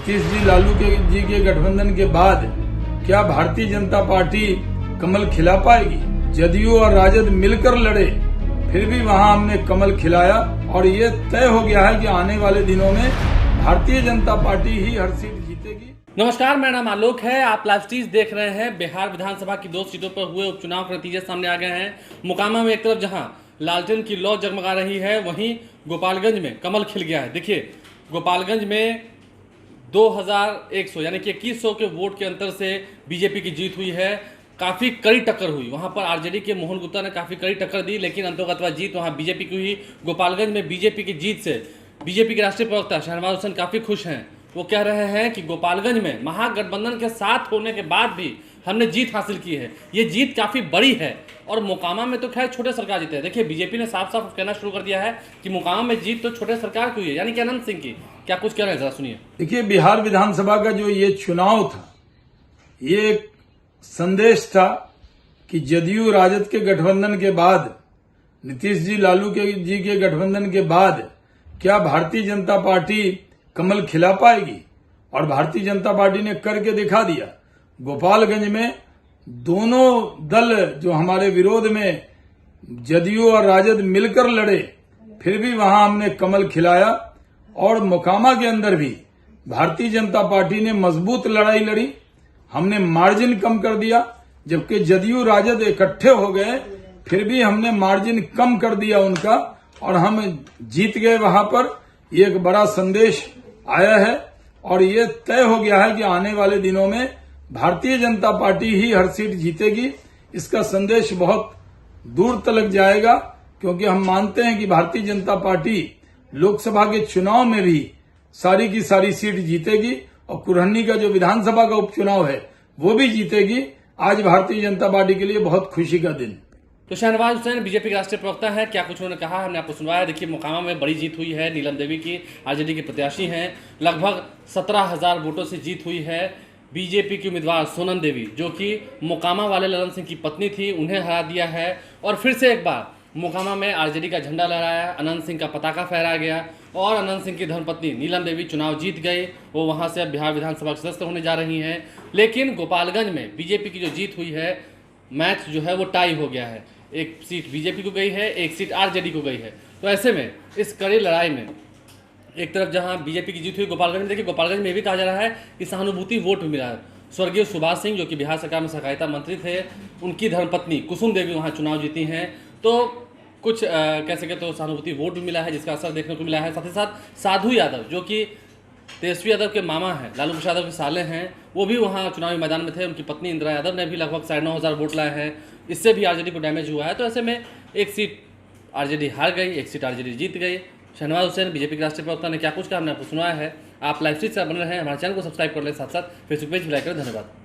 नीतीश जी लालू जी के गठबंधन के बाद क्या भारतीय जनता पार्टी कमल खिला पाएगी? जदयू और राजद मिलकर लड़े, फिर भी वहां हमने कमल खिलाया और ये तय हो गया है कि आने वाले दिनों में भारतीय जनता पार्टी ही हर सीट जीतेगी। नमस्कार, मेरा नाम आलोक है। आप लाइव स्ट्रीम देख रहे हैं। बिहार विधानसभा की 2 सीटों पर हुए उपचुनाव के नतीजे सामने आ गए हैं। मोकामा में एक तरफ जहां लालटेन की लौ जगमगा रही है, वहीं गोपालगंज में कमल खिल गया है। देखिए, गोपालगंज में 2100 यानी कि 2100 के वोट के अंतर से बीजेपी की जीत हुई है। काफ़ी कड़ी टक्कर हुई। वहां पर आरजेडी के मोहन गुप्ता ने काफ़ी कड़ी टक्कर दी, लेकिन अंतोगत्वा जीत वहां बीजेपी की हुई। गोपालगंज में बीजेपी की जीत से बीजेपी के राष्ट्रीय प्रवक्ता शहनवाज हुसैन काफ़ी खुश हैं। वो कह रहे हैं कि गोपालगंज में महागठबंधन के साथ होने के बाद भी हमने जीत हासिल की है। ये जीत काफ़ी बड़ी है। और मोकामा में तो खैर छोटे सरकार जीते हैं। देखिए, बीजेपी ने साफ साफ कहना शुरू कर दिया है कि मोकामा में जीत तो छोटे सरकार की हुई है, यानी कि अनंत सिंह की। क्या कुछ कह रहे हैं, जरा सुनिए। देखिए, बिहार विधानसभा का जो ये चुनाव था, ये एक संदेश था कि जदयू राजद के गठबंधन के बाद, नीतीश जी लालू जी के गठबंधन के बाद क्या भारतीय जनता पार्टी कमल खिला पाएगी? और भारतीय जनता पार्टी ने करके दिखा दिया। गोपालगंज में दोनों दल जो हमारे विरोध में जदयू और राजद मिलकर लड़े, फिर भी वहां हमने कमल खिलाया। और मोकामा के अंदर भी भारतीय जनता पार्टी ने मजबूत लड़ाई लड़ी। हमने मार्जिन कम कर दिया, जबकि जदयू राजद इकट्ठे हो गए, फिर भी हमने मार्जिन कम कर दिया उनका और हम जीत गए वहां पर। ये एक बड़ा संदेश आया है और ये तय हो गया है कि आने वाले दिनों में भारतीय जनता पार्टी ही हर सीट जीतेगी। इसका संदेश बहुत दूर तक जाएगा, क्योंकि हम मानते हैं कि भारतीय जनता पार्टी लोकसभा के चुनाव में भी सारी की सारी सीट जीतेगी और कुरहनी का जो विधानसभा का उपचुनाव है वो भी जीतेगी। आज भारतीय जनता पार्टी के लिए बहुत खुशी का दिन। तो शहनवाज हुसैन बीजेपी के राष्ट्रीय प्रवक्ता है, क्या कुछ उन्होंने कहा हमने आपको सुनवाया। देखिए, मोकामा में बड़ी जीत हुई है। नीलम देवी की आरजेडी के प्रत्याशी हैं। लगभग 17,000 वोटों से जीत हुई है। बीजेपी की उम्मीदवार सोनम देवी, जो कि मोकामा वाले ललन सिंह की पत्नी थी, उन्हें हरा दिया है। और फिर से एक बार मोकामा में आरजेडी का झंडा लहराया, अनंत सिंह का पताका फहराया गया और अनंत सिंह की धर्मपत्नी नीलम देवी चुनाव जीत गई। वो वहां से अब बिहार विधानसभा के सदस्य होने जा रही हैं। लेकिन गोपालगंज में बीजेपी की जो जीत हुई है, मैच जो है वो टाई हो गया है। एक सीट बीजेपी को गई है, एक सीट आरजेडी को गई है। तो ऐसे में इस कड़ी लड़ाई में एक तरफ जहां बीजेपी की जीत हुई गोपालगंज में, देखिए गोपालगंज में भी कहा जा रहा है कि सहानुभूति वोट मिला है। स्वर्गीय सुभाष सिंह, जो कि बिहार सरकार में सहकारिता मंत्री थे, उनकी धर्मपत्नी कुसुम देवी वहां चुनाव जीती हैं। तो कुछ कह सके तो सहानुभूति वोट भी मिला है, जिसका असर देखने को मिला है। साथ ही साथ साधु यादव, जो कि तेजस्वी यादव के मामा हैं, लालू प्रसाद यादव के साले हैं, वो भी वहाँ चुनावी मैदान में थे। उनकी पत्नी इंदिरा यादव ने भी लगभग 9,500 वोट लाए हैं। इससे भी आरजेडी को डैमेज हुआ है। तो ऐसे में एक सीट आरजेडी हार गई, एक सीट आरजेडी जीत गई। शहनवाज हुसैन बीजेपी के राष्ट्रीय प्रवक्ता ने क्या कुछ कहा हमने आपको सुनाया है। आप लाइव स्ट्रीम से बन रहे हैं। हमारे चैनल को सब्सक्राइब कर लें, साथ साथ फेसबुक पेज भी लाइक करें। धन्यवाद।